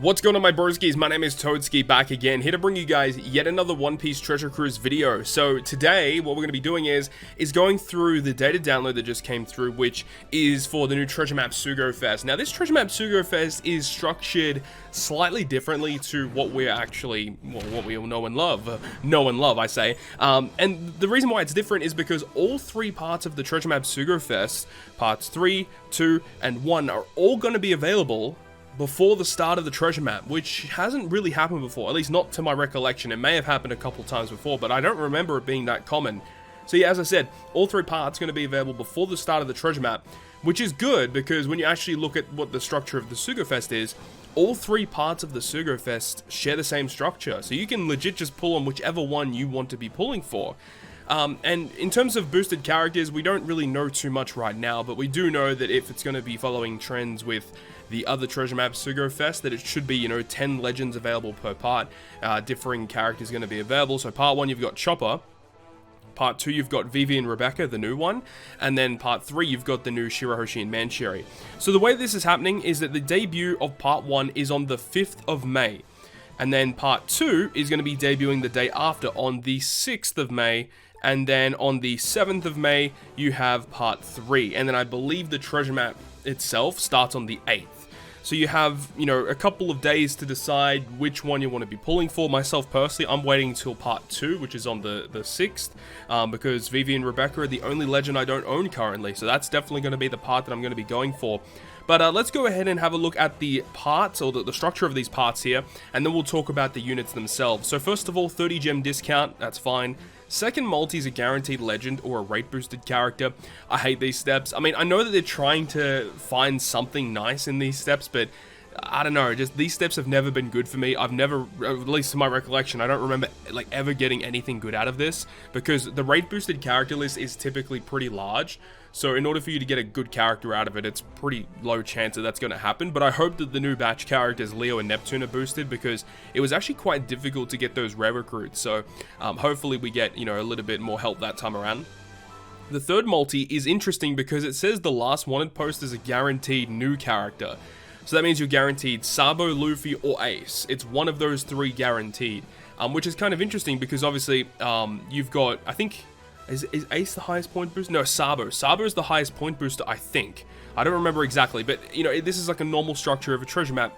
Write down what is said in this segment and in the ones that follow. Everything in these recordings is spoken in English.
What's going on, my broskiis? My name is Toadskii, back again, here to bring you guys yet another One Piece Treasure Cruise video. So today, what we're going to be doing is going through the data download that just came through, which is for the new treasure map Sugo-Fest. Now, this treasure map Sugo-Fest is structured slightly differently to what we're actually, well, what we all know and love, I say. And the reason why it's different is because all three parts of the treasure map Sugo-Fest, parts 3, 2, and 1, are all going to be available before the start of the treasure map, which hasn't really happened before, at least not to my recollection. It may have happened a couple times before, but I don't remember it being that common. So yeah, as I said, all three parts are going to be available before the start of the treasure map, which is good because when you actually look at what the structure of the Sugo-Fest is, all three parts of the Sugo-Fest share the same structure, so you can legit just pull on whichever one you want to be pulling for. And in terms of boosted characters, we don't really know too much right now, but we do know that if it's going to be following trends with the other treasure map Sugo-Fest, that it should be, 10 legends available per part. Differing characters going to be available. So part 1, you've got Chopper. Part 2, you've got Vivi and Rebecca, the new one. And then part 3, you've got the new Shirahoshi and Manchiri. So the way this is happening is that the debut of part 1 is on the 5th of May. And then part 2 is going to be debuting the day after on the 6th of May. And then on the 7th of May, you have part 3. And then I believe the treasure map itself starts on the 8th. So you have, a couple of days to decide which one you want to be pulling for. Myself, personally, I'm waiting until part 2, which is on the 6th, because Vivi and Rebecca are the only legend I don't own currently. So that's definitely going to be the part that I'm going to be going for. But let's go ahead and have a look at the parts, or the structure of these parts here, and then we'll talk about the units themselves. So first of all, 30 gem discount, that's fine. Second multi is a guaranteed legend or a rate boosted character. I hate these steps. I mean, I know that they're trying to find something nice in these steps, but I don't know, just these steps have never been good for me. I've never, at least to my recollection, I don't remember ever getting anything good out of this, because the rate boosted character list is typically pretty large. So in order for you to get a good character out of it, it's pretty low chance that that's going to happen. But I hope that the new batch characters Leo and Neptune are boosted, because it was actually quite difficult to get those rare recruits. So hopefully we get, a little bit more help that time around. The third multi is interesting because it says the last wanted post is a guaranteed new character. So that means you're guaranteed SABO, Luffy, or Ace. It's one of those three guaranteed, which is kind of interesting because obviously you've got, I think, is Ace the highest point booster? No, SABO. SABO is the highest point booster, I think. I don't remember exactly, but, this is like a normal structure of a treasure map,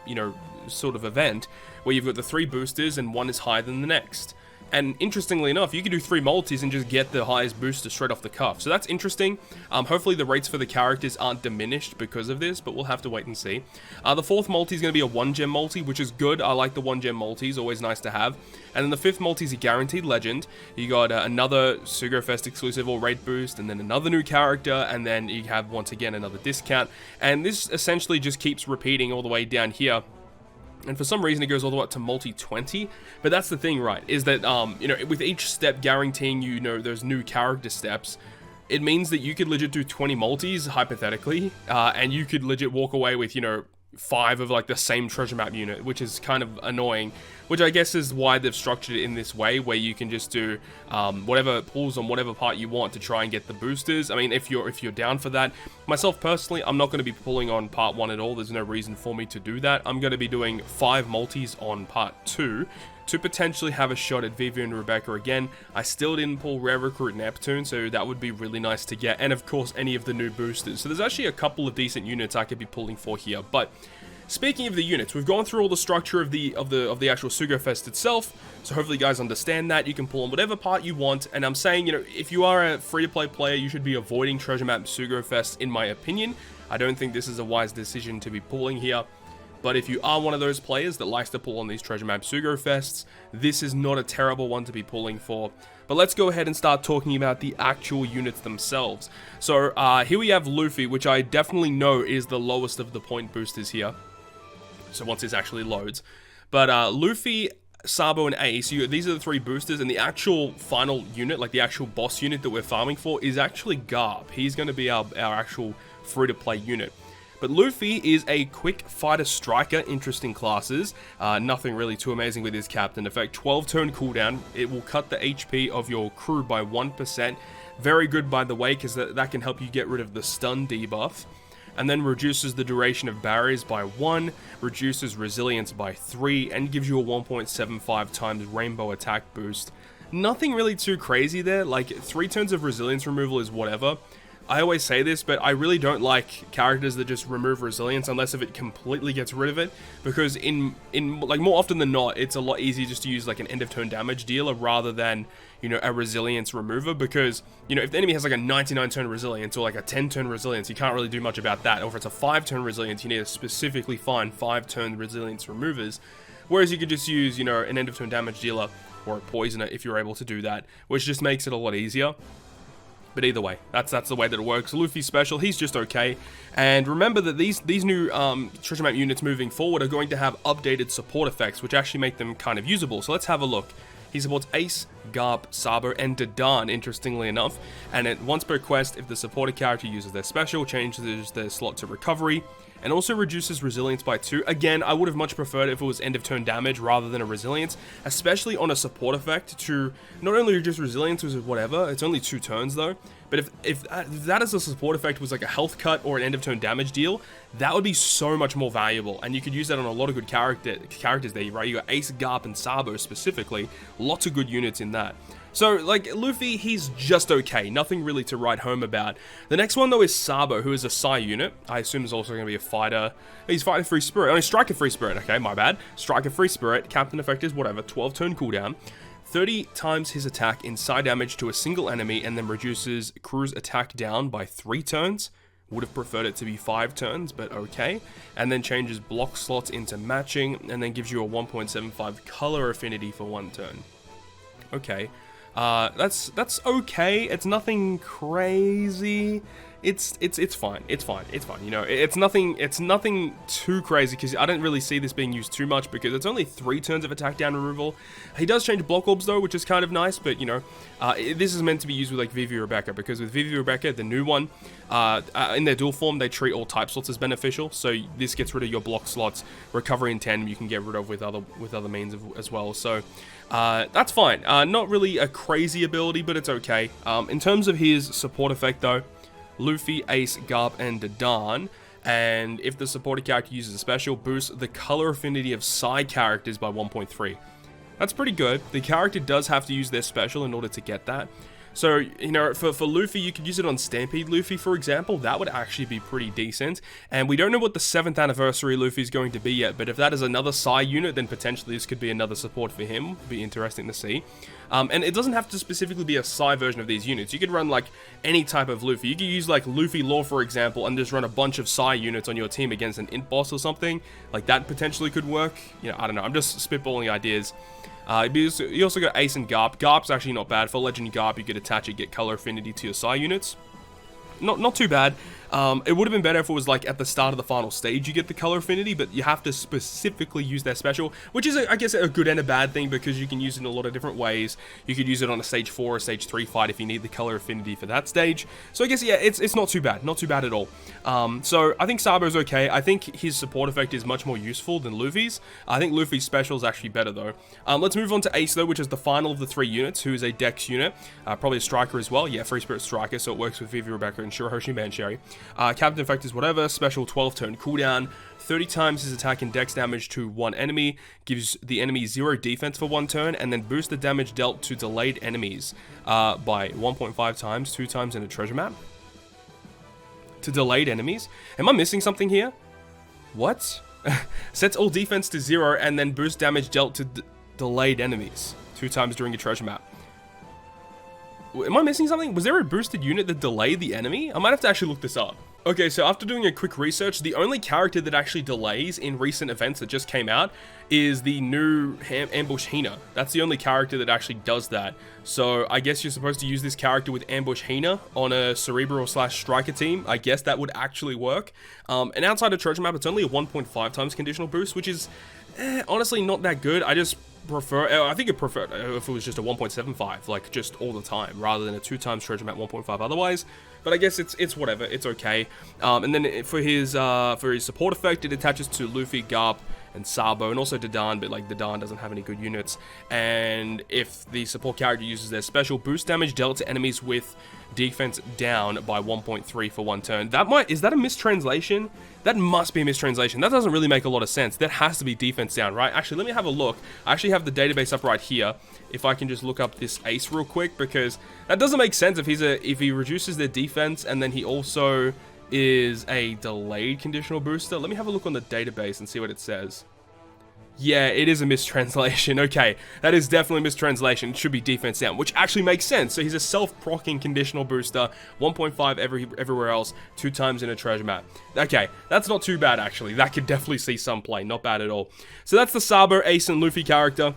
sort of event, where you've got the 3 boosters and one is higher than the next. And interestingly enough, you can do 3 multis and just get the highest booster straight off the cuff. So that's interesting. Hopefully the rates for the characters aren't diminished because of this, but we'll have to wait and see. The 4th multi is going to be a 1-gem multi, which is good. I like the 1-gem multis, always nice to have. And then the 5th multi is a guaranteed legend. You got another Sugo-Fest exclusive or rate boost, and then another new character, and then you have, once again, another discount. And this essentially just keeps repeating all the way down here. And for some reason, it goes all the way up to multi 20. But that's the thing, right? Is that, with each step guaranteeing those new character steps, it means that you could legit do 20 multis, hypothetically. And you could legit walk away with, 5 of the same treasure map unit, which is kind of annoying. Which I guess is why they've structured it in this way, where you can just do whatever pulls on whatever part you want to try and get the boosters. I mean, if you're down for that. Myself personally, I'm not going to be pulling on part 1 at all. There's no reason for me to do that. I'm going to be doing 5 multis on part 2 to potentially have a shot at Vivi and Rebecca again. I still didn't pull Rare Recruit Neptune, so that would be really nice to get. And of course, any of the new boosters. So there's actually a couple of decent units I could be pulling for here. But speaking of the units, we've gone through all the structure of the actual Sugo-Fest itself, so hopefully you guys understand that. You can pull on whatever part you want, and I'm saying, if you are a free-to-play player, you should be avoiding treasure map Sugo-Fest, in my opinion. I don't think this is a wise decision to be pulling here, but if you are one of those players that likes to pull on these treasure map Sugo-Fests, this is not a terrible one to be pulling for. But let's go ahead and start talking about the actual units themselves. So here we have Luffy, which I definitely know is the lowest of the point boosters here. So once this actually loads. But Luffy, SABO, and Ace, these are the 3 boosters, and the actual final unit, the actual boss unit that we're farming for, is actually Garp. He's going to be our actual free-to-play unit. But Luffy is a quick fighter striker, interesting classes. Nothing really too amazing with his captain effect. 12 turn cooldown. It will cut the HP of your crew by 1%. Very good, by the way, because that can help you get rid of the stun debuff. and then reduces the duration of barriers by 1, reduces resilience by 3, and gives you a 1.75 times rainbow attack boost. Nothing really too crazy there, like 3 turns of resilience removal is whatever. I always say this, but I really don't like characters that just remove resilience unless if it completely gets rid of it, because in like more often than not, it's a lot easier just to use like an end of turn damage dealer rather than, you know, a resilience remover, because, you know, if the enemy has like a 99 turn resilience or like a 10 turn resilience, you can't really do much about that. Or if it's a 5 turn resilience, you need to specifically find 5 turn resilience removers, whereas you could just use, you know, an end of turn damage dealer or a poisoner if you're able to do that, which just makes it a lot easier. But either way, that's the way that it works. Luffy's special, he's just okay. And remember that these new treasure map units moving forward are going to have updated support effects, which actually make them kind of usable. So let's have a look. He supports Ace, Garp, Sabo, and Dadan, interestingly enough. And at once per quest, if the supported character uses their special, changes their slot to recovery, and also reduces resilience by 2. Again, I would have much preferred if it was end of turn damage rather than a resilience, especially on a support effect to not only reduce resilience, which is whatever, it's only 2 turns though, but if that as a support effect was like a health cut or an end of turn damage deal, that would be so much more valuable, and you could use that on a lot of good characters there, right? You got Ace, Garp, and Sabo specifically, lots of good units in that. So, like, Luffy, he's just okay. Nothing really to write home about. The next one, though, is Sabo, who is a Psi unit. I assume is also going to be a fighter. He's fighter free spirit. Oh, he's striker free spirit. Okay, my bad. Striker free spirit. Captain effect is whatever. 12 turn cooldown. 30 times his attack in psi damage to a single enemy, and then reduces crew's attack down by 3 turns. Would have preferred it to be 5 turns, but okay. And then changes block slots into matching, and then gives you a 1.75 color affinity for 1 turn. Okay. That's okay. It's nothing crazy. It's fine. It's fine. You know, it's nothing too crazy, because I don't really see this being used too much, because it's only 3 turns of attack down removal. He does change block orbs though, which is kind of nice, but you know, this is meant to be used with like Vivi Rebecca, because with Vivi Rebecca, the new one, in their dual form, they treat all type slots as beneficial. So this gets rid of your block slots. Recovery in tandem you can get rid of with other means as well. So that's fine. Not really a crazy ability, but it's okay. In terms of his support effect though, Luffy, Ace, Garp, and Dadan, and if the supported character uses a special, boosts the color affinity of psi characters by 1.3. That's pretty good. The character does have to use their special in order to get that. So, you know, for Luffy, you could use it on Stampede Luffy, for example. That would actually be pretty decent. And we don't know what the 7th anniversary Luffy is going to be yet, but if that is another Psi unit, then potentially this could be another support for him. Be interesting to see. And it doesn't have to specifically be a Psi version of these units. You could run, like, any type of Luffy. You could use, like, Luffy Law, for example, and just run a bunch of Psi units on your team against an Int boss or something. Like, that potentially could work. You know, I don't know. I'm just spitballing ideas. You also got Ace and Garp. Garp's actually not bad. For Legend Garp, you could attach it, get color affinity to your Psi units. Not too bad. It would have been better if it was like at the start of the final stage you get the color affinity, but you have to specifically use their special, which is, I guess, a good and a bad thing, because you can use it in a lot of different ways. You could use it on a stage 4 or stage 3 fight if you need the color affinity for that stage. So I guess, yeah, it's not too bad. Not too bad at all. So I think Sabo's okay. I think his support effect is much more useful than Luffy's. I think Luffy's special is actually better, though. Let's move on to Ace, though, which is the final of the 3 units, who is a Dex unit. Probably a striker as well. Yeah, Free Spirit striker, so it works with Vivi Rebecca and Shirahoshi Banshiri. Captain effect is whatever, special 12 turn cooldown, 30 times his attack and dex damage to one enemy, gives the enemy 0 defense for 1 turn, and then boosts the damage dealt to delayed enemies by 1.5 times, 2 times in a treasure map. To delayed enemies? Am I missing something here? What? Sets all defense to 0 and then boosts damage dealt to delayed enemies 2 times during a treasure map. Am I missing something? Was there a boosted unit that delayed the enemy? I might have to actually look this up. Okay, so after doing a quick research, the only character that actually delays in recent events that just came out is the new Ambush Hina. That's the only character that actually does that. So I guess you're supposed to use this character with Ambush Hina on a Cerebral / Striker team. I guess that would actually work. And outside of treasure map, it's only a 1.5 times conditional boost, which is honestly not that good. I just prefer, I think I prefer if it was just a 1.75, like just all the time, rather than a 2 times treasure map 1.5 otherwise. But I guess it's whatever, it's okay. And then for his support effect, it attaches to Luffy, Garp, and Sabo, and also Dadan, but like Dadan doesn't have any good units. And if the support character uses their special, boost damage dealt to enemies with defense down by 1.3 for 1 turn. Is that a mistranslation? That must be a mistranslation. That doesn't really make a lot of sense. That has to be defense down, right? Actually, let me have a look. I actually have the database up right here. If I can just look up this ace real quick, because that doesn't make sense if he reduces their defense and then he also is a delayed conditional booster. Let me have a look on the database and see what it says. Yeah, it is a mistranslation. Okay, that is definitely a mistranslation. It should be defense down, which actually makes sense. So he's a self-proccing conditional booster, 1.5 everywhere else, 2 times in a treasure map. Okay, that's not too bad, actually. That could definitely see some play. Not bad at all. So that's the Sabo, Ace, and Luffy character.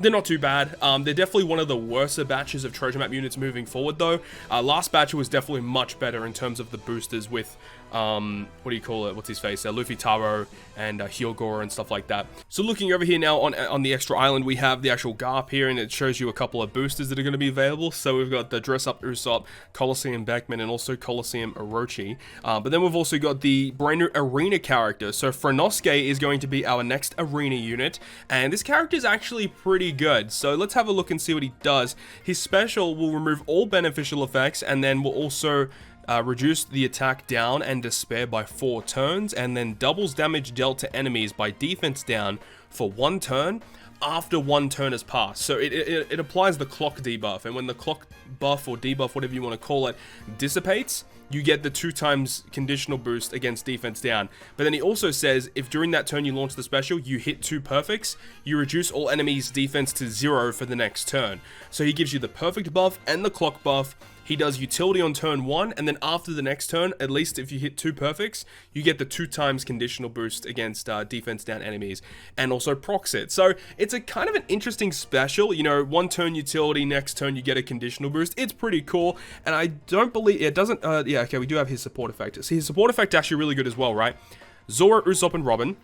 They're not too bad. They're definitely one of the worser batches of treasure map units moving forward, though. Last batch was definitely much better in terms of the boosters with, what do you call it? What's his face? Luffy Taro and Hyogoro and stuff like that. So looking over here now on the extra island, we have the actual Garp here, and it shows you a couple of boosters that are going to be available. So we've got the Dress Up Usopp, Colosseum Beckman, and also Colosseum Orochi. But then we've also got the brand new arena character. So Frenosuke is going to be our next arena unit, and this character is actually pretty good. So let's have a look and see what he does. His special will remove all beneficial effects, and then will also reduce the attack down and despair by 4 turns, and then doubles damage dealt to enemies by defense down for 1 turn after 1 turn has passed. So it applies the clock debuff, and when the clock buff or debuff, whatever you want to call it, dissipates, you get the 2 times conditional boost against defense down. But then he also says, if during that turn you launch the special, you hit 2 perfects, you reduce all enemies' defense to 0 for the next turn. So he gives you the perfect buff and the clock buff. He does utility on turn 1, and then after the next turn, at least if you hit 2 perfects, you get the 2 times conditional boost against defense down enemies, and also procs it. So it's a kind of an interesting special, you know, 1 turn utility, next turn you get a conditional boost. It's pretty cool, and I don't believe, it doesn't, yeah, okay, we do have his support effect. See, his support effect is actually really good as well, right? Zoro, Usopp, and Robin.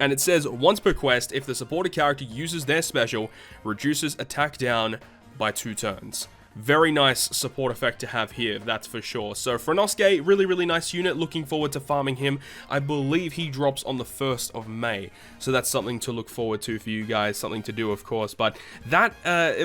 And it says, once per quest, if the supported character uses their special, reduces attack down by 2 turns. Very nice support effect to have here, that's for sure. So Frenosuke, really, really nice unit. Looking forward to farming him. I believe he drops on the 1st of May. So that's something to look forward to for you guys. Something to do, of course. But that,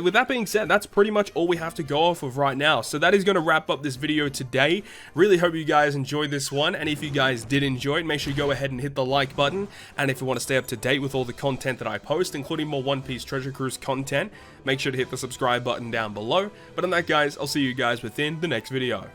with that being said, that's pretty much all we have to go off of right now. So that is going to wrap up this video today. Really hope you guys enjoyed this one. And if you guys did enjoy it, make sure you go ahead and hit the like button. And if you want to stay up to date with all the content that I post, including more One Piece Treasure Cruise content, make sure to hit the subscribe button down below. But on that, guys, I'll see you guys within the next video.